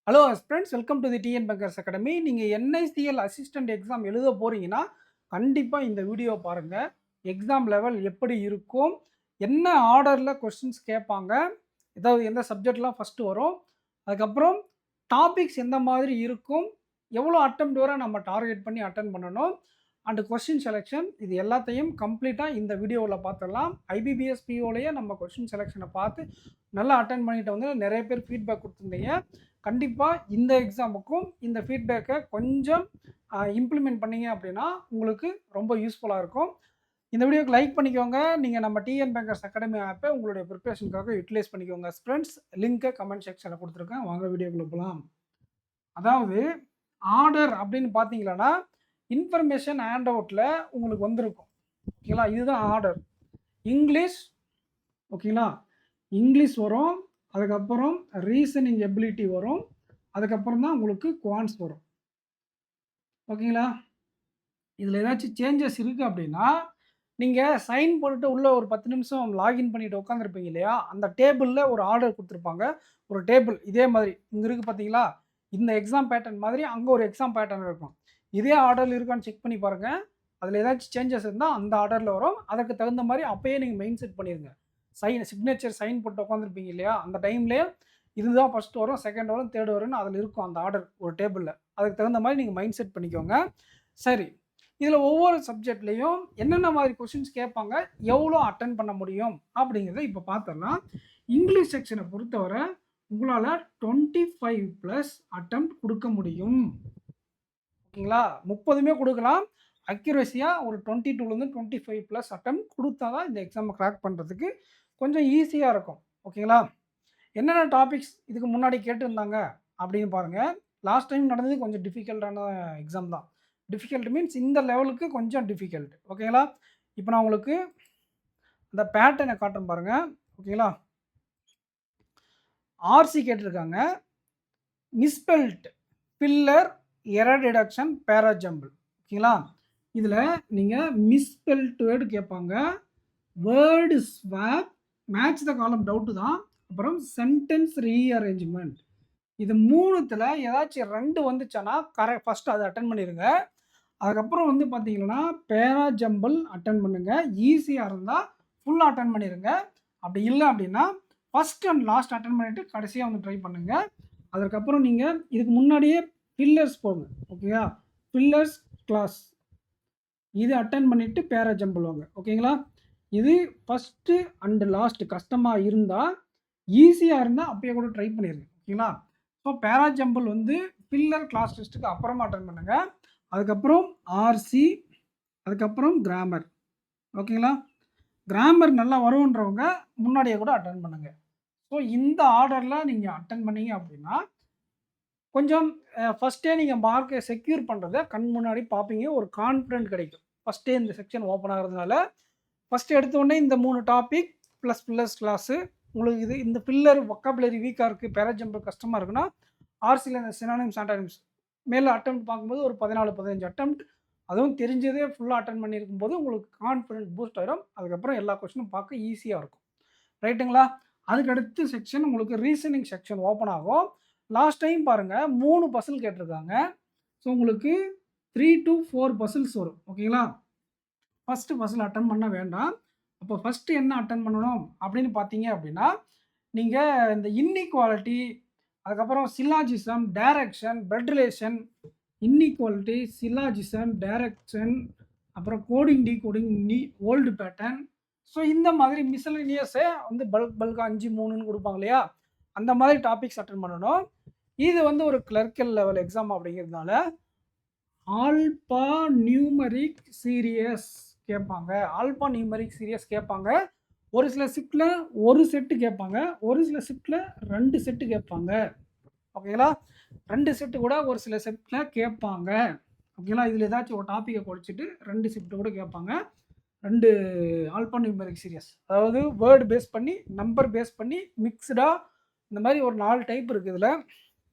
Hello friends, welcome to the TN bankers academy. நீங்கள் NICL assistant exam எழுத போகிறீங்கன்னா கண்டிப்பாக இந்த வீடியோ பாருங்கள். எக்ஸாம் லெவல் எப்படி இருக்கும், என்ன ஆர்டரில் கொஸ்டின்ஸ் கேட்பாங்க, ஏதாவது எந்த சப்ஜெக்ட்லாம் ஃபஸ்ட்டு வரும், அதுக்கப்புறம் டாபிக்ஸ் எந்த மாதிரி இருக்கும், எவ்வளோ அட்டெம்ப்ட் வரை நம்ம டார்கெட் பண்ணி அட்டன் பண்ணணும், அண்டு கொஸ்டின் செலெக்ஷன், இது எல்லாத்தையும் கம்ப்ளீட்டாக இந்த வீடியோவில் பார்த்துடலாம். ஐபிபிஎஸ் பிஓலேயே நம்ம கொஸ்டின் செலெக்ஷனை பார்த்து நல்லா அட்டன் பண்ணிட்டு வந்து நிறைய பேர் ஃபீட்பேக் கொடுத்துருந்தீங்க. கண்டிப்பாக இந்த எக்ஸாமுக்கும் இந்த ஃபீட்பேக்கை கொஞ்சம் இம்ப்ளிமெண்ட் பண்ணிங்க அப்படின்னா உங்களுக்கு ரொம்ப யூஸ்ஃபுல்லாக இருக்கும். இந்த வீடியோக்கு லைக் பண்ணிக்கோங்க. நீங்கள் நம்ம டிஎன் பேங்கர்ஸ் அகாடமி ஆப்பை உங்களுடைய ப்ரிப்பரேஷனுக்காக யூட்டிலைஸ் பண்ணிக்கோங்க ஃப்ரெண்ட்ஸ். லிங்க்கை கமெண்ட் செக்ஷனில் கொடுத்துருக்கேன், வாங்க வீடியோக்குள்ளே போகலாம். அதாவது ஆர்டர் அப்படின்னு பார்த்தீங்களன்னா இன்ஃபர்மேஷன் ஹேண்ட் அவுட்டில் உங்களுக்கு வந்திருக்கும். ஓகேங்களா, இதுதான் ஆர்டர். இங்கிலீஷ், ஓகேங்களா, இங்கிலீஷ் வரும், அதுக்கப்புறம் ரீசனிங் எபிலிட்டி வரும், அதுக்கப்புறம் தான் உங்களுக்கு குவான்ஸ் வரும். ஓகேங்களா, இதில் ஏதாச்சும் சேஞ்சஸ் இருக்குது அப்படின்னா நீங்கள் சைன் போட்டுட்டு உள்ளே ஒரு 10 நிமிஷம் லாகின் பண்ணிவிட்டு உட்காந்துருப்பீங்க இல்லையா, அந்த டேபிளில் ஒரு ஆர்டர் கொடுத்துருப்பாங்க. ஒரு டேபிள் இதே மாதிரி இங்கே இருக்குது பார்த்தீங்களா, இந்த எக்ஸாம் பேட்டர்ன் மாதிரி அங்கே ஒரு எக்ஸாம் பேட்டர்ன் இருக்கும். இதே ஆர்டரில் இருக்கான்னு செக் பண்ணி பாருங்கள். அதில் ஏதாச்சும் சேஞ்சஸ் இருந்தால் அந்த ஆர்டரில் வரும். அதுக்கு தகுந்த மாதிரி அப்போயே நீங்கள் மைண்ட் செட் பண்ணிடுங்க. சிக்னேச்சர் சைன் போட்டு உட்காந்துருப்பீங்க இல்லையா, அந்த டைம்லேயே இதுதான் ஃபஸ்ட் வரும், செகண்ட் வரும், தேர்ட் வரும்னு அதில் இருக்கும் அந்த ஆர்டர் ஒரு டேபிளில். அதுக்கு தகுந்த மாதிரி நீங்கள் மைண்ட் செட் பண்ணிக்கோங்க. சரி, இதில் ஒவ்வொரு சப்ஜெக்ட்லேயும் என்னென்ன மாதிரி கொஷின்ஸ் கேட்பாங்க, எவ்வளோ அட்டன் பண்ண முடியும் அப்படிங்கிறத இப்போ பார்த்துடலாம். இங்கிலீஷ் செக்ஷனை பொறுத்தவரை உங்களால் 25+ அட்டெம்ப்ட் கொடுக்க முடியும். ஓகேங்களா, 30மே கொடுக்கலாம். அக்யூரஸியாக ஒரு 22லேருந்து 25+ அட்டெம்ப்ட் கொடுத்தா தான் இந்த எக்ஸாமை கிராக் பண்ணுறதுக்கு கொஞ்சம் ஈஸியாக இருக்கும். ஓகேங்களா, என்னென்ன டாபிக்ஸ் இதுக்கு முன்னாடி கேட்டிருந்தாங்க அப்படின்னு பாருங்கள். லாஸ்ட் டைம் நடந்தது கொஞ்சம் டிஃபிகல்ட்டான எக்ஸாம் தான். டிஃபிகல்ட் மீன்ஸ் இந்த லெவலுக்கு கொஞ்சம் டிஃபிகல்ட். ஓகேங்களா, இப்போ நான் உங்களுக்கு அந்த பேட்டர்னை காட்டுறேன் பாருங்கள். ஓகேங்களா, ஆர்சி கேட்டிருக்காங்க, மிஸ்பெல்ட், ஃபில்லர், எரர் டிடக்ஷன், பேராஜம்பிள். ஓகேங்களா, இதில் நீங்கள் மிஸ்பெல்ட் வேர்டு கேட்பாங்க, வேர்டு ஸ்வாப், மேட்ச் த காலம் டவுட்டு தான், அப்புறம் சென்டென்ஸ் ரீஅரேஞ்ச்மெண்ட். இது மூணுத்தில் ஏதாச்சும் 2 வந்துச்சுன்னா ஃபஸ்ட்டு அதை அட்டன் பண்ணிடுங்க. அதுக்கப்புறம் வந்து பார்த்தீங்கன்னா பேராஜம்பிள் அட்டன் பண்ணுங்கள். ஈஸியாக இருந்தால் ஃபுல்லாக அட்டன் பண்ணிடுங்க. அப்படி இல்லை அப்படின்னா ஃபஸ்ட் அண்ட் லாஸ்ட் அட்டன் பண்ணிவிட்டு கடைசியாக வந்து ட்ரை பண்ணுங்கள். அதுக்கப்புறம் நீங்கள் இதுக்கு முன்னாடியே ஃபில்லர்ஸ் போங்க. ஓகேயா, ஃபில்லர்ஸ் கிளாஸ் இது அட்டன் பண்ணிவிட்டு பேராஜம்பிள் வாங்க. ஓகேங்களா, இது ஃபஸ்ட்டு அண்டு லாஸ்ட்டு கஷ்டமாக இருந்தால், ஈஸியாக இருந்தால் அப்பயே கூட ட்ரை பண்ணிடுங்க. ஓகேங்களா, ஸோ பேராஜம்பிள் வந்து ஃபில்லர் கிளாஸ் டெஸ்ட்டுக்கு அப்புறமா அட்டன் பண்ணுங்கள். அதுக்கப்புறம் ஆர்சி, அதுக்கப்புறம் கிராமர். ஓகேங்களா, கிராமர் நல்லா வரும்ன்றவங்க முன்னாடியே கூட அட்டன் பண்ணுங்கள். ஸோ இந்த ஆர்டரில் நீங்கள் அட்டன் பண்ணீங்க அப்படின்னா கொஞ்சம் ஃபஸ்ட்டே நீங்கள் மார்க்கை செக்யூர் பண்ணுறதை கண் முன்னாடி பார்ப்பீங்க, ஒரு கான்ஃபிடென்ட் கிடைக்கும். ஃபஸ்ட்டே இந்த செக்ஷன் ஓப்பன் ஆகிறதுனால ஃபஸ்ட்டு எடுத்தோடனே இந்த 3 டாபிக் ப்ளஸ் ஃபில்லர்ஸ் கிளாஸு உங்களுக்கு இது இந்த ஃபில்லர் வொக்காபுலரி வீக்காக இருக்குது, பேராஜம்பிள் கஷ்டமாக இருக்குன்னா ஆர்சியில் இந்த சினானிம்ஸ் ஆன்டானிம்ஸ் மேலே அட்டெம்ப்ட் பார்க்கும்போது ஒரு 14-15 அட்டெம்ப்ட், அதுவும் தெரிஞ்சதே ஃபுல்லாக அட்டன் பண்ணியிருக்கும் போது உங்களுக்கு கான்ஃபிடென்ட் பூஸ்ட் ஆகிடும். அதுக்கப்புறம் எல்லா கொஸ்டினும் பார்க்க ஈஸியாக இருக்கும். ரைட்டுங்களா, அதுக்கடுத்து செக்ஷன் உங்களுக்கு ரீசனிங் செக்ஷன் ஓப்பன் ஆகும். லாஸ்ட் டைம் பாருங்கள் 3 பசில் கேட்டிருக்காங்க. ஸோ உங்களுக்கு 3 to 4 பசில்ஸ் வரும். ஓகேங்களா, ஃபஸ்ட்டு பசில் அட்டன் பண்ண வேண்டாம். அப்போ ஃபஸ்ட்டு என்ன அட்டன் பண்ணணும் அப்படின்னு பார்த்தீங்க அப்படின்னா, நீங்கள் இந்த இன்இக்வாலிட்டி, அதுக்கப்புறம் syllogism, direction, blood relation, inequality, syllogism, direction, அப்புறம் coding decoding, old pattern. So இந்த மாதிரி மிஸ்சலேனியஸை வந்து பல்காக 5, 3ன்னு கொடுப்பாங்க இல்லையா, அந்த மாதிரி டாபிக்ஸ் அட்டன் பண்ணணும். இது வந்து ஒரு கிளர்க்கல் லெவல் எக்ஸாம் அப்படிங்கிறதுனால ஆல்பா நியூமரிக் சீரியஸ் கேட்பாங்க. ஆல்பா நியூமரிக் சீரியஸ் கேட்பாங்க. ஒரு சில ஷிஃப்ட்டில் ஒரு செட்டு கேட்பாங்க, ஒரு சில ஷிஃப்ட்டில் 2 செட்டு கேட்பாங்க. ஓகேங்களா, 2 செட்டு கூட ஒரு சில செட்டில் கேட்பாங்க. ஓகேங்களா, இதில் ஏதாச்சும் ஒரு டாப்பிக்கை குறைச்சிட்டு 2 செட்டு கூட கேட்பாங்க. 2 ஆல்பா நியூமரிக் சீரியஸ், அதாவது வேர்டு பேஸ் பண்ணி, நம்பர் பேஸ் பண்ணி, மிக்ஸ்டாக இந்த மாதிரி ஒரு 4 டைப் இருக்குது இதில்.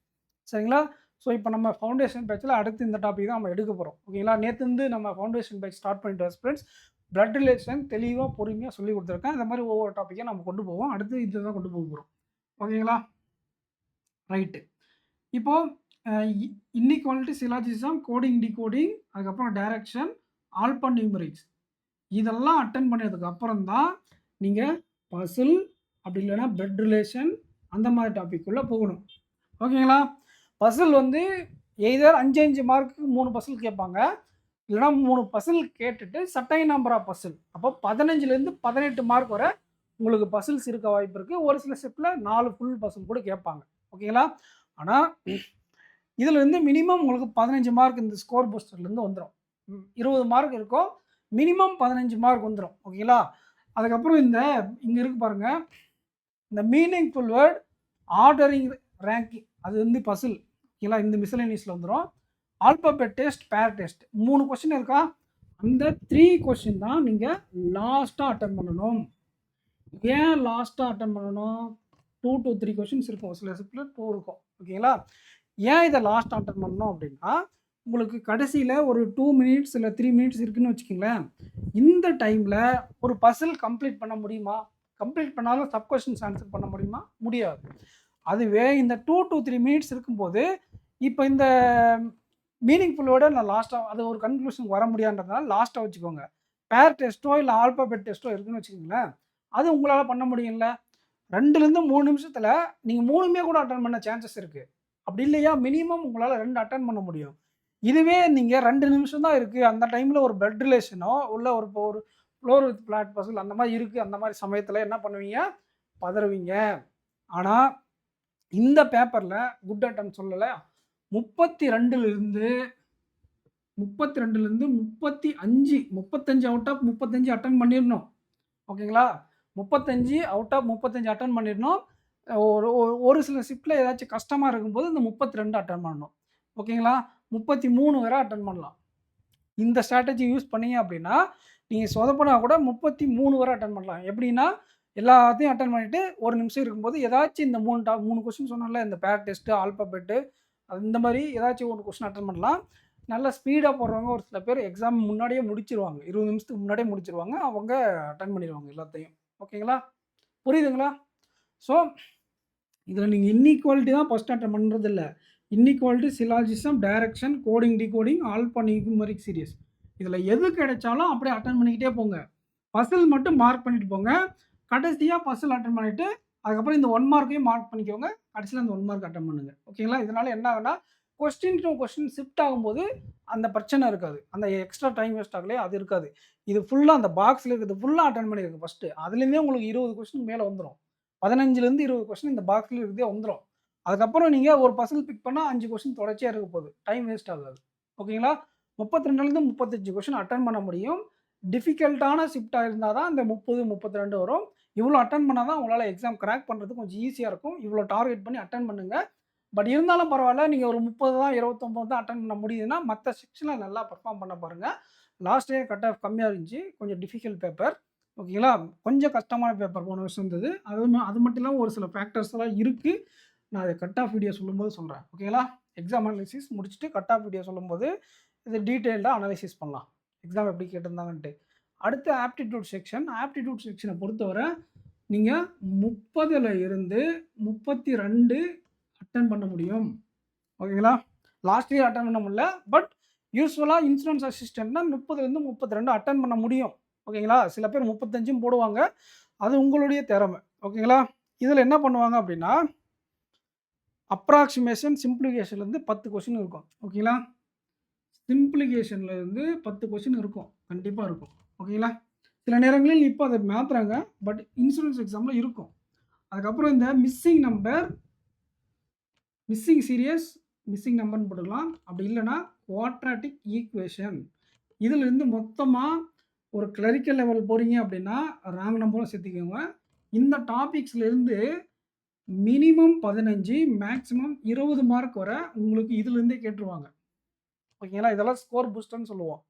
சரிங்களா, ஸோ இப்போ நம்ம ஃபவுண்டேஷன் பேட்சில் அடுத்து இந்த டாபிக் தான் நம்ம எடுக்க போகிறோம். ஓகேங்களா, நேற்று நம்ம ஃபவுண்டேஷன் பேட்ச் ஸ்டார்ட் பண்ணிட்டு ஸ்டூடெண்ட்ஸ் பிளட் ரிலேஷன் தெளிவாக பொறுமையாக சொல்லி கொடுத்துருக்கேன். இந்த மாதிரி ஒவ்வொரு டாப்பிக்காக நம்ம கொண்டு போவோம். அடுத்து இது தான் கொண்டு போக போகிறோம். ஓகேங்களா, ரைட்டு. இப்போ இன்இக்வாலிட்டி, சிலாஜிசம், கோடிங், டிகோடிங், அதுக்கப்புறம் டைரக்ஷன், ஆல்பா நியூமெரிக்ஸ் இதெல்லாம் அட்டெண்ட் பண்ணதுக்கு அப்புறம் தான் நீங்கள் பசில் அப்படி இல்லைன்னா பிளட் ரிலேஷன் அந்த மாதிரி டாபிக் உள்ள போகணும். ஓகேங்களா? பசில் வந்து எய்தர் 5 மார்க்குக்கு 3 பசில் கேட்பாங்க. இல்லைனா 3 பசில் கேட்டுட்டு சர்டைன் நம்பர் ஆஃப் பசில். அப்போ 15லேருந்து 18 மார்க் வரை உங்களுக்கு பசில்ஸ் இருக்க வாய்ப்பு இருக்குது. ஒரு சில ஸ்டெப்பில் 4 ஃபுல் பசில் கூட கேட்பாங்க. ஓகேங்களா? ஆனால் இதில் வந்து மினிமம் உங்களுக்கு 15 மார்க் இந்த ஸ்கோர் பூஸ்டர்லேருந்து வந்துடும். 20 மார்க் இருக்கும், மினிமம் 15 மார்க் வந்துடும். ஓகேங்களா? அதுக்கப்புறம் இங்கே இருக்கு பாருங்கள், இந்த மீனிங்ஃபுல் வேர்ட், ஆர்டரிங், ரேங்கிங் அது வந்து பசில். ஓகேங்களா? இந்த மிஸ்சலேனியஸில் வந்துடும். ஆல்பாபெட் டெஸ்ட், பேர் டெஸ்ட் 3 கொஸ்டின் இருக்கா? அந்த 3 கொஸ்டின் தான் நீங்கள் லாஸ்ட்டாக அட்டன் பண்ணணும். ஏன் லாஸ்ட்டாக அட்டன் பண்ணணும்? 2 to 3 கொஸ்டின்ஸ் இருக்கும், சில சில 2 இருக்கும். ஓகேங்களா? ஏன் இதை லாஸ்ட்டாக அட்டன் பண்ணணும் அப்படின்னா, உங்களுக்கு கடைசியில் ஒரு 2 மினிட்ஸ் இல்லை 3 மினிட்ஸ் இருக்குன்னு வச்சுக்கிங்களேன். இந்த டைமில் ஒரு பசில் கம்ப்ளீட் பண்ண முடியுமா? கம்ப்ளீட் பண்ணாலும் சப் கொஸ்டின்ஸ் ஆன்சர் பண்ண முடியுமா? முடியாது. அதுவே இந்த 2 to 3 மினிட்ஸ் இருக்கும்போது இப்போ இந்த மீனிங்ஃபுல்லோட நான் லாஸ்ட்டாக அது ஒரு கன்க்ளூஷனுக்கு வர முடியாதுன்றதுனால லாஸ்ட்டாக வச்சுக்கோங்க. பேர் டெஸ்ட்டோ இல்லை ஆல்பாபெட் டெஸ்ட்டோ இருக்குன்னு வச்சுக்கோங்களேன், அது உங்களால் பண்ண முடியும்ல. 2லேருந்து 3 நிமிஷத்தில் நீங்கள் 3மே கூட அட்டன் பண்ண சான்சஸ் இருக்குது. அப்படி இல்லையா மினிமம் உங்களால் 2 அட்டன் பண்ண முடியும். இதுவே நீங்கள் 2 நிமிஷம் தான் இருக்குது, அந்த டைமில் ஒரு பிளட் ரிலேஷனோ உள்ள ஒரு ஃப்ளோர் வித் பிளாட் பசில் அந்த மாதிரி இருக்குது, அந்த மாதிரி சமயத்தில் என்ன பண்ணுவீங்க? பதறுவீங்க. ஆனால் இந்த பேப்பரில் குட் அட்டன் சொல்லலை. 32லேருந்து 35 அவுட் ஆஃப் 35 அட்டன் பண்ணிடணும். ஓகேங்களா? 35 அவுட் ஆஃப் 35 அட்டன் பண்ணிடணும். ஒரு சில ஷிஃப்ட்டில் ஏதாச்சும் கஷ்டமாக இருக்கும்போது இந்த 32 அட்டன் பண்ணணும். ஓகேங்களா? 33 வரை அட்டன் பண்ணலாம். இந்த ஸ்ட்ராட்டஜி யூஸ் பண்ணீங்க அப்படின்னா நீங்கள் சொதப்பினா கூட 33 வரை அட்டன் பண்ணலாம். எப்படின்னா எல்லாத்தையும் அட்டன் பண்ணிவிட்டு ஒரு நிமிஷம் இருக்கும்போது ஏதாச்சும் இந்த 3 கொஸ்டின் சொன்னால, இந்த பேர் டெஸ்ட்டு, ஆல்பாபெட்டு அந்த மாதிரி ஏதாச்சும் ஒரு கொஸ்டின் அட்டன் பண்ணலாம். நல்லா ஸ்பீடாக போடுறவங்க ஒரு சில பேர் எக்ஸாம் முன்னாடியே முடிச்சிருவாங்க, 20 நிமிஷத்துக்கு முன்னாடியே முடிச்சிருவாங்க, அவங்க அட்டன் பண்ணிடுவாங்க எல்லாத்தையும். ஓகேங்களா? புரியுதுங்களா? ஸோ இதில் நீங்கள் இன்இக்வாலிட்டி தான் ஃபஸ்ட் அட்டன் பண்ணுறது இல்லை. Inequality, syllogism, direction, coding, decoding, alpha numeric series இதில் எது கிடைச்சாலும் அப்படியே அட்டன் பண்ணிக்கிட்டே போங்க. பசில் மட்டும் மார்க் பண்ணிட்டு போங்க. கடைசியாக பசில் அட்டன் பண்ணிவிட்டு அதுக்கப்புறம் இந்த 1 மார்க்கையும் மார்க் பண்ணிக்கோங்க. கடைசியில் அந்த 1 மார்க் அட்டன் பண்ணுங்கள். ஓகேங்களா? இதனால் என்ன ஆகுனா கொஸ்டின் டு கொஸ்டின் ஷிஃப்ட் ஆகும்போது அந்த பிரச்சனை இருக்காது, அந்த எக்ஸ்ட்ரா டைம் வேஸ்ட் ஆகலையே அது இருக்காது. இது ஃபுல்லாக அந்த பாக்ஸில் இருக்கிறது ஃபுல்லாக அட்டன் பண்ணியிருக்கு ஃபஸ்ட்டு. அதுலேருந்தே உங்களுக்கு 20 கொஸ்டின் மேலே வந்துடும். 15லேருந்து 20 கொஸ்டின் இந்த பாக்ஸில் இருக்கிறதே வந்துடும். அதுக்கப்புறம் நீங்கள் ஒரு பசில் பிக் பண்ணால் 5 கொஸ்டின் தொடர்ச்சியாக இருக்க போகுது, டைம் வேஸ்ட் ஆகாது. ஓகேங்களா? 32லேருந்து 35 கொஸ்டின் அட்டன் பண்ண முடியும். டிஃபிகல்ட்டான ஷிஃப்ட்டாக இருந்தால் தான் இந்த 30, 32 வரும். இவ்வளோ அட்டன் பண்ணால் தான் உங்களால் எக்ஸாம் கிராக் பண்ணுறதுக்கு கொஞ்சம் ஈஸியாக இருக்கும். இவ்வளோ டார்கெட் பண்ணி அட்டன் பண்ணுங்கள். பட் இருந்தாலும் பரவாயில்ல, நீங்கள் ஒரு 30 தான் 29 தான் அட்டன் பண்ண முடியுதுன்னா மற்ற செக்ஷனில் நல்லா பர்ஃபார்ம் பண்ண பாருங்கள். லாஸ்ட் இயர் கட் ஆஃப் கம்மியாக இருந்துச்சு, கொஞ்சம் டிஃபிகல்ட் பேப்பர். ஓகேங்களா? கொஞ்சம் கஷ்டமான பேப்பர் போன வருஷம் இருந்தது. அது மட்டும் இல்லாமல் ஒரு சில ஃபேக்டர்ஸ்லாம் இருக்குது. நான் அதை கட் ஆஃப் வீடியோ சொல்லும்போது சொல்கிறேன். ஓகேங்களா? எக்ஸாம் அனாலிசிஸ் முடிச்சுட்டு கட் ஆஃப் வீடியோ சொல்லும்போது இது டீட்டெயில்டாக அனாலிசிஸ் பண்ணலாம், எக்ஸாம் எப்படி கேட்டிருந்தாங்கன்ட்டு. அடுத்து ஆப்டிடியூட் செக்ஷன். ஆப்டிடியூட் செக்ஷனை பொறுத்தவரை நீங்கள் 30ல் இருந்து 32 அட்டன் பண்ண முடியும். ஓகேங்களா? லாஸ்ட் இயர் அட்டன் பண்ண முடியல, பட் யூஸ்வலாக இன்சூரன்ஸ் அசிஸ்டன்ட்னா 30லேருந்து 32 அட்டன் பண்ண முடியும். ஓகேங்களா? சில பேர் 35ம் போடுவாங்க, அது உங்களுடைய திறமை. ஓகேங்களா? இதில் என்ன பண்ணுவாங்க அப்படின்னா அப்ராக்சிமேஷன், சிம்பிளிஃபிகேஷன்லேருந்து 10 கொஸ்டின் இருக்கும். ஓகேங்களா? சிம்பிளிஃபிகேஷன்லேருந்து 10 கொஸ்டின் இருக்கும், கண்டிப்பாக இருக்கும். ஓகேங்களா? சில நேரங்களில் இப்போ அதை மாற்றுறாங்க, பட் இன்சூரன்ஸ் எக்ஸாமில் இருக்கும். அதுக்கப்புறம் இந்த missing number, missing series, missing நம்பர்னு போட்டுக்கலாம். அப்படி இல்லைன்னா குவாட்ராட்டிக் ஈக்குவேஷன். இதிலிருந்து மொத்தமாக ஒரு கிளரிக்கல் லெவல் போகிறீங்க அப்படின்னா ராங் நம்பரும் சேர்த்துக்கோங்க. இந்த டாபிக்ஸ்லேருந்து மினிமம் 15, மேக்ஸிமம் 20 மார்க் வரை உங்களுக்கு இதிலேருந்தே கேட்டுருவாங்க. ஓகேங்களா? இதெல்லாம் ஸ்கோர் பூஸ்டர்னு சொல்லுவோம்.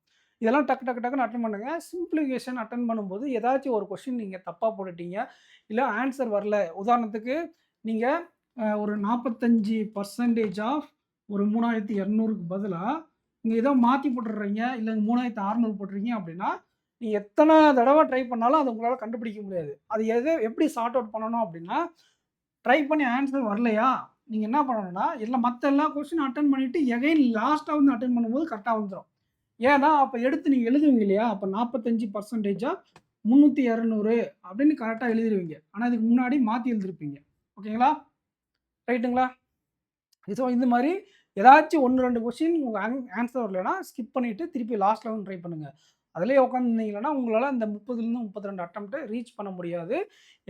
இதெல்லாம் டக்குன்னு அட்டன் பண்ணுங்க. சிம்பிளிஃபிகேஷன் அட்டன் பண்ணும்போது ஏதாச்சும் ஒரு கொஸ்டின் நீங்கள் தப்பாக போட்டுட்டீங்க, இல்லை ஆன்சர் வரல. உதாரணத்துக்கு நீங்கள் ஒரு 45% ஆஃப் ஒரு 3200க்கு பதிலாக நீங்கள் ஏதோ மாற்றி போட்டுடுறீங்க, இல்லை 3600 போட்டுறீங்க அப்படின்னா நீங்கள் எத்தனை தடவை ட்ரை பண்ணாலும் அது உங்களால் கண்டுபிடிக்க முடியாது. அது எப்படி சார்ட் அவுட் பண்ணணும் அப்படின்னா, ட்ரை பண்ணி ஆன்சர் வரலையா, நீங்கள் என்ன பண்ணணும்னா, மற்ற எல்லா கொஸ்டின் அட்டெண்ட் பண்ணிவிட்டு எகைன் லாஸ்ட்டாக வந்து அட்டெண்ட் பண்ணும்போது கரெக்டாக வந்துடும். ஏன்னா அப்போ எடுத்து நீங்கள் எழுதுவீங்க இல்லையா, அப்போ 45% 300 200 அப்படின்னு கரெக்டாக எழுதிடுவீங்க. ஆனால் இதுக்கு முன்னாடி மாற்றி எழுதிருப்பீங்க. ஓகேங்களா, ரைட்டுங்களா? ஸோ இந்த மாதிரி ஏதாச்சும் 1-2 கொஸ்டின் உங்கள் ஆன்சர் வரலைன்னா ஸ்கிப் பண்ணிவிட்டு திருப்பி லாஸ்ட்டில் வந்து ட்ரை பண்ணுங்கள். அதிலே உட்காந்துருந்தீங்கன்னா உங்களால் இந்த 30லேருந்து 32 அட்டம்ப்ட்டை ரீச் பண்ண முடியாது.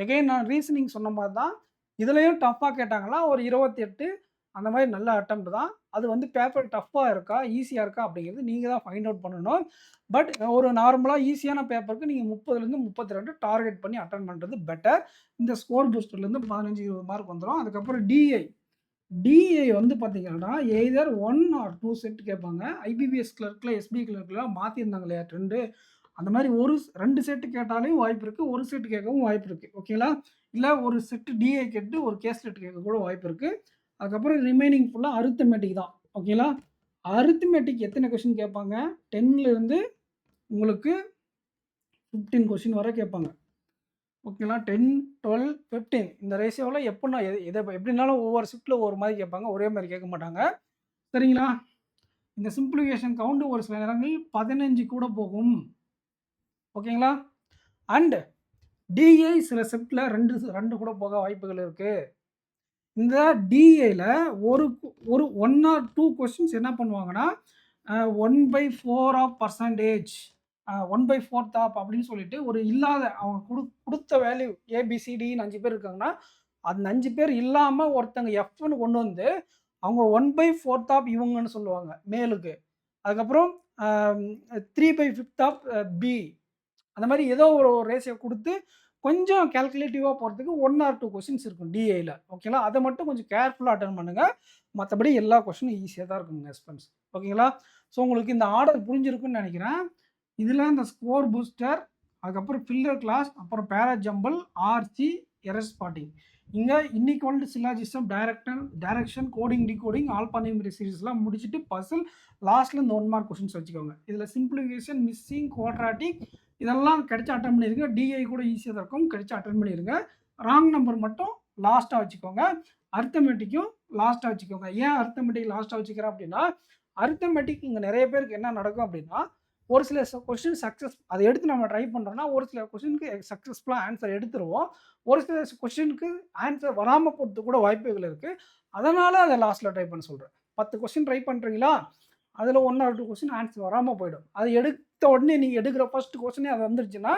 எகைன் நான் ரீசனிங் சொன்ன மாதிரி தான், இதுலேயும் டஃப்பாக கேட்டாங்கன்னா ஒரு 28 அந்த மாதிரி நல்ல அட்டம்ப்ட் தான். அது வந்து பேப்பர் டஃப்பாக இருக்கா ஈஸியாக இருக்கா அப்படிங்கிறது நீங்கள் தான் ஃபைண்ட் அவுட் பண்ணணும். பட் ஒரு நார்மலாக ஈஸியான பேப்பருக்கு நீங்கள் 30லேருந்து 32 டார்கெட் பண்ணி அட்டன் பண்ணுறது பெட்டர். இந்த ஸ்கோர் பூஸ்டர்லேருந்து 15-20 மார்க் வந்துடும். அதுக்கப்புறம் டிஐ வந்து பார்த்தீங்கன்னா எய்தர் 1 ஆர் 2 செட் கேட்பாங்க. ஐபிபிஎஸ் கிளர்க்கில் எஸ்பி கிளர்க்கில் மாற்றிருந்தாங்க இல்லையா ட்ரெண்டு, அந்த மாதிரி 2 செட்டு கேட்டாலையும் வாய்ப்பு இருக்குது, ஒரு செட்டு கேட்கவும் வாய்ப்பு இருக்குது. ஓகேங்களா, இல்லை ஒரு செட்டு டிஐ கேட்டு ஒரு கேஸ் செட் கேட்க கூட வாய்ப்பு இருக்குது. அதுக்கப்புறம் ரிமைனிங் ஃபுல்லாக அரித்மெட்டிக் தான். ஓகேங்களா, அரித்மெட்டிக் எத்தனை கொஷின் கேட்பாங்க, 10லேருந்து உங்களுக்கு 15 கொஷின் வரை கேட்பாங்க. ஓகேங்களா, 10, 12, 15 இந்த ரேஷியோவில் எப்படின்னா எதை எப்படின்னாலும் ஒவ்வொரு ஷிஃப்ட்டில் ஒவ்வொரு மாதிரி கேட்பாங்க, ஒரே மாதிரி கேட்க மாட்டாங்க. சரிங்களா, இந்த சிம்பிளிஃபிகேஷன் கவுண்ட் ஒரு சில நேரங்களில் 15 கூட போகும். ஓகேங்களா, அண்ட் டிஐ சில ஷிஃப்ட்டில் 2 கூட போக வாய்ப்புகள் இருக்குது. இந்த டிஏல ஒரு 1 or 2 கொஸ்டின்ஸ் என்ன பண்ணுவாங்கன்னா 1/4% 1/4 அப்படின்னு சொல்லிட்டு ஒரு இல்லாத அவங்க கொடுத்த வேல்யூ ஏபிசிடின்னு 5 பேர் இருக்காங்கன்னா அந்த 5 பேர் இல்லாமல் ஒருத்தங்க எஃப்னு கொண்டு வந்து அவங்க 1/4 இவங்கன்னு சொல்லுவாங்க மேலுக்கு. அதுக்கப்புறம் 3/5 பி, அந்த மாதிரி ஏதோ ஒரு ரேஷியோ கொடுத்து கொஞ்சம் கேல்குலேட்டிவாக போகிறதுக்கு 1 or 2 கொஸ்டின்ஸ் இருக்கும் டிஏயில். ஓகேங்களா, அதை மட்டும் கொஞ்சம் கேர்ஃபுல்லாக அட்டன் பண்ணுங்கள். மற்றபடி எல்லா கொஸ்டினும் ஈஸியாக தான் இருக்குங்க எக்ஸ்பென்ஸ். ஓகேங்களா, ஸோ உங்களுக்கு இந்த ஆர்டர் புரிஞ்சிருக்குன்னு நினைக்கிறேன். இதில் இந்த ஸ்கோர் பூஸ்டர், அதுக்கப்புறம் ஃபில்லர் கிளாஸ், அப்புறம் para jumble, RC, error spotting, இங்கே inequality syllogism, direction, coding, decoding, alphanumeric சீரீஸ்லாம் முடிச்சுட்டு பசில் லாஸ்ட்டில் இந்த 1 மார்க் கொஸ்டின்ஸ் வச்சுக்கோங்க. இதில் சிம்பிளிஃபிகேஷன், மிஸ்ஸிங், குவாட்ராட்டிக் இதெல்லாம் கிடைச்சி அட்டன் பண்ணிடுங்க. டிஐ கூட ஈஸியாக தான் இருக்கும், கிடைச்சி அட்டன் பண்ணிடுங்க. ராங் நம்பர் மட்டும் லாஸ்ட்டாக வச்சுக்கோங்க. அரித்தமெட்டிக்கும் லாஸ்ட்டாக வச்சுக்கோங்க. ஏன் அரித்தமெட்டிக் லாஸ்ட்டாக வச்சுக்கிறேன் அப்படின்னா, அரித்தமெட்டிக் இங்கே நிறைய பேருக்கு என்ன நடக்கும் அப்படின்னா, ஒரு சில கொஸ்டின் சக்ஸஸ் அதை எடுத்து நம்ம ட்ரை பண்ணுறோன்னா ஒரு சில கொஸ்டினுக்கு சக்ஸஸ்ஃபுல்லாக ஆன்சர் எடுத்துருவோம். ஒரு சில கொஸ்டினுக்கு ஆன்சர் வராமல் போகிறது கூட வாய்ப்புகள் இருக்குது. அதனால் அதை லாஸ்ட்டில் ட்ரை பண்ண சொல்கிறேன். 10 கொஸ்டின் ட்ரை பண்ணுறீங்களா, அதில் 1 or 2 கொஸ்டின் ஆன்சர் வராமல் போயிடும். அது எடுத்த உடனே நீங்கள் எடுக்கிற ஃபர்ஸ்ட் கொஸ்டினே அது வந்துருச்சுன்னா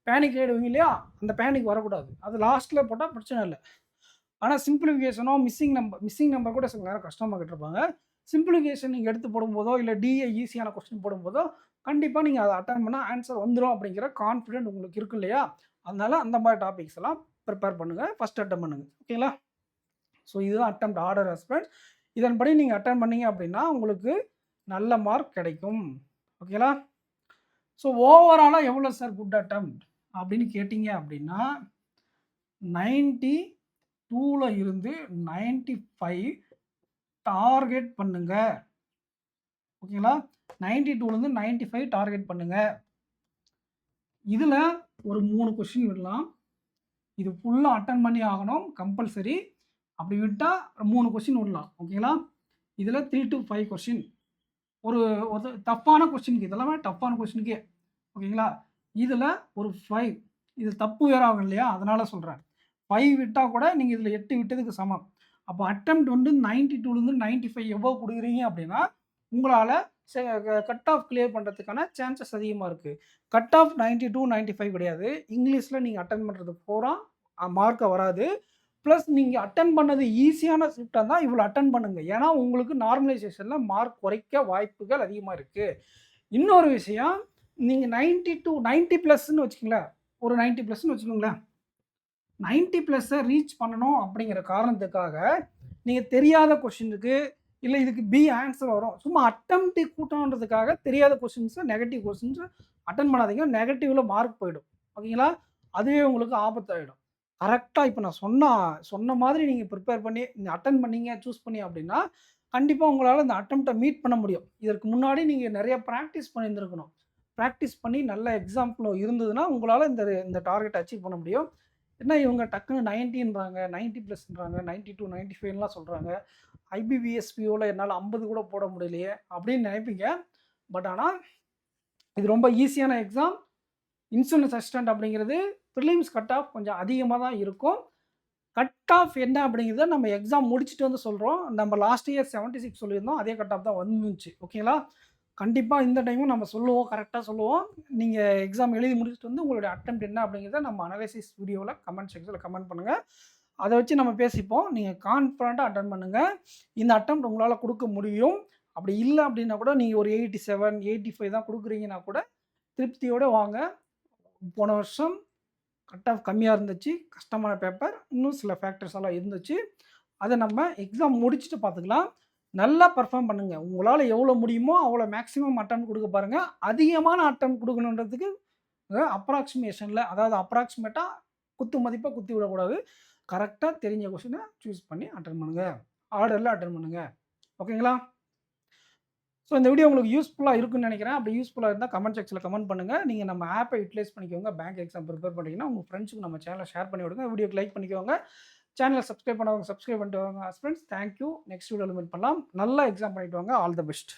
பேனிக் ஆகிடுவீங்க இல்லையா, அந்த பேனிக் வரக்கூடாது. அது லாஸ்ட்டில் போட்டால் பிரச்சனை இல்லை. ஆனால் சிம்பிளிஃபிகேஷனோ மிஸ்ஸிங் நம்பர் கூட சில நேரம் கஷ்டமாக கேட்டிருப்பாங்க. சிம்பிளிஃபிகேஷன் நீங்கள் எடுத்து போடும்போதோ இல்லை டிஏ ஈஸியான கொஸ்டின் போடும்போதோ கண்டிப்பாக நீங்கள் அதை அட்டன் பண்ணால் ஆன்சர் வந்துடும் அப்படிங்கிற கான்ஃபிடென்ட் உங்களுக்கு இருக்கு இல்லையா, அதனால் அந்த மாதிரி டாபிக்ஸ் எல்லாம் ப்ரிப்பேர் பண்ணுங்கள், ஃபஸ்ட் அட்டன் பண்ணுங்கள். ஓகேங்களா, ஸோ இதுதான் அட்டெம்ப்ட் ஆர்டர் ஆஸ்பெக்ட். இதன்படி நீங்கள் அட்டன் பண்ணீங்க அப்படின்னா உங்களுக்கு நல்ல மார்க் கிடைக்கும். ஓகேங்களா, ஸோ ஓவராலாக எவ்வளோ சார் குட் அட்டெம்ப்ட் அப்படின்னு கேட்டிங்க அப்படின்னா 92ல் இருந்து 95 டார்கெட் பண்ணுங்க. ஓகேங்களா, 92லேருந்து 95 டார்கெட் பண்ணுங்க. இதில் ஒரு 3 கொஸ்டின் விடலாம், இது ஃபுல்லாக அட்டன் பண்ணி ஆகணும் கம்பல்சரி. அப்படி விட்டால் 3 கொஸ்டின் விடலாம். ஓகேங்களா, இதில் 3 to 5 கொஸ்டின் ஒரு தப்பான கொஸ்டினுக்கு, இதெல்லாமே டஃப்பான கொஸ்டினுக்கே. ஓகேங்களா, இதில் ஒரு 5 இது தப்பு வேற ஆகும் இல்லையா, அதனால் சொல்கிறேன். 5 விட்டால் கூட நீங்கள் இதில் 8 விட்டதுக்கு சமம். அப்போ அட்டெம்ப்ட் வந்து 92லேருந்து 95 எவ்வளோ கொடுக்குறீங்க அப்படின்னா உங்களால் கட் ஆஃப் கிளியர் பண்ணுறதுக்கான சான்சஸ் அதிகமாக இருக்குது. கட் ஆஃப் 92, 95 கிடையாது. இங்கிலீஷில் நீங்கள் அட்டன் பண்ணுறது பூரா மார்க்கை வராது. ப்ளஸ் நீங்கள் அட்டன் பண்ணது ஈஸியான ஷிஃப்டாக தான் இவ்வளோ அட்டன் பண்ணுங்கள். ஏன்னா உங்களுக்கு நார்மலைசேஷனில் மார்க் குறைக்க வாய்ப்புகள் அதிகமாக இருக்குது. இன்னொரு விஷயம், நீங்கள் 90+ வச்சுக்கோங்களேன், ஒரு 90+ வச்சுக்கோங்களேன், 90+ ரீச் பண்ணணும் அப்படிங்கிற காரணத்துக்காக நீங்கள் தெரியாத கொஷினுக்கு இல்லை இதுக்கு பி ஆன்சர் வரும் சும்மா அட்டெம்ப்ட் கூட்டணுன்றதுக்காக தெரியாத கொஷின்ஸு, நெகட்டிவ் கொஷின்ஸு அட்டன் பண்ணாதீங்க. நெகட்டிவில் மார்க் போயிடும். ஓகேங்களா, அதுவே உங்களுக்கு ஆபத்தாயிடும். கரெக்டாக இப்போ நான் சொன்ன மாதிரி நீங்கள் ப்ரிப்பேர் பண்ணி நீங்கள் அட்டன் பண்ணீங்க, சூஸ் பண்ணி அப்படின்னா கண்டிப்பாக உங்களால் இந்த அட்டெம்ப்டை மீட் பண்ண முடியும். இதற்கு முன்னாடி நீங்கள் நிறைய ப்ராக்டிஸ் பண்ணியிருந்துருக்கணும். ப்ராக்டிஸ் பண்ணி நல்ல எக்ஸாம்பிள் இருந்ததுன்னா உங்களால் இந்த டார்கெட் அச்சீவ் பண்ண முடியும். என்ன இவங்க டக்குன்னு 90ன்றாங்க, 90+ன்றாங்க, 92, 95லாம் சொல்றாங்க. ஐபிபிஎஸ் பிஓல என்னால 50 கூட போட முடியலையே அப்படின்னு நினைப்பீங்க. பட் ஆனா, இது ரொம்ப ஈஸியான எக்ஸாம். இன்சூரன்ஸ் அசிஸ்டன்ட் அப்படிங்கிறது ப்ரிலிம்ஸ் கட் ஆஃப் கொஞ்சம் அதிகமா தான் இருக்கும். கட் ஆஃப் என்ன அப்படிங்கிறத நம்ம எக்ஸாம் முடிச்சுட்டு வந்து சொல்றோம். நம்ம லாஸ்ட் இயர் 76 சொல்லியிருந்தோம். அதே கட் ஆஃப் தான் வந்துச்சு. ஓகேங்களா? கண்டிப்பா இந்த டைமும் நம்ம சொல்லுவோம். கரெக்ட்டா சொல்லுவோம். நீங்க எக்ஸாம் எழுதி முடிச்சுட்டு வந்து உங்களுடைய அட்டெம்ப்ட் என்ன அப்படிங்கிறத நம்ம அனலைசிஸ் வீடியோல கமெண்ட் செக்ஷன்ல கமெண்ட் பண்ணுங்க. அத வச்சு நம்ம பேசிப்போம். நீங்க கான்ஃபிடென்ட்டா அட்டெண்ட் பண்ணுங்க. இந்த அட்டெம்ப்ட் உங்களால குடுக்க முடியும். அப்படி இல்ல அப்படின்னா கூட நீங்க ஒரு 87, 85 தான் குடுக்குறீங்கன்னா கூட திருப்தியோட வாங்க. போன வருஷம் கட் ஆஃப் கம்மியா இருந்துச்சு. கஷ்டமான பேப்பர். இன்னும் சில ஃபேக்டர்ஸ் எல்லாம் இருந்துச்சு. அத நம்ம எக்ஸாம் முடிச்சுட்டு பார்த்துக்கலாம். நல்லா பெர்ஃபார்ம் பண்ணுங்க. உங்களால எவ்வளோ முடியுமோ அவ்வளோ மேக்ஸிமம் அட்டெம்ப்ட் குடுக்க பாருங்க. அதிகமான அட்டெம்ப்ட் குடுக்கணுன்றதுக்கு அப்ராக்ஸிமேஷன்ல அதாவது அப்ராக்ஸிமேட்டா குத்து மதிப்பா குத்தி விடக்கூடாது. கரெக்ட்டா தெரிஞ்ச கொஸ்டின சூஸ் பண்ணி அட்டெண்ட் பண்ணுங்க. ஆர்டர்ல அட்டெண்ட் பண்ணுங்க. ஓகேங்களா? ஸோ இந்த வீடியோ உங்களுக்கு யூஸ்ஃபுல்லா இருக்குன்னு நெனைக்கிறேன். அப்படி யூஸ்ஃபுல்லா இருந்தா கமெண்ட் செக்ஷன்ல கமெண்ட் பண்ணுங்க. நீங்க நம்ம ஆப்ப யுட்டிலைஸ் பண்ணிக்கோங்க. பேங்க் எக்ஸாம் பிரிப்பேர் பண்றீங்கன்னா, உங்க ஃப்ரெண்ட்ஸ்க்கு நம்ம சேனல ஷேர் பண்ணி விடுங்க. வீடியோக்கு லைக் பண்ணிக்கோங்க. சேனல சப்ஸ்கிரைப் பண்ணாதவங்க சப்ஸ்கிரைப் பண்ணிட்டு வாங்க ஃப்ரெண்ட்ஸ். Thank you. நெக்ஸ்ட் வீடியோல மீட் பண்ணலாம். நல்லா எக்ஸாம் பண்ணிட்டு வாங்க. All the best.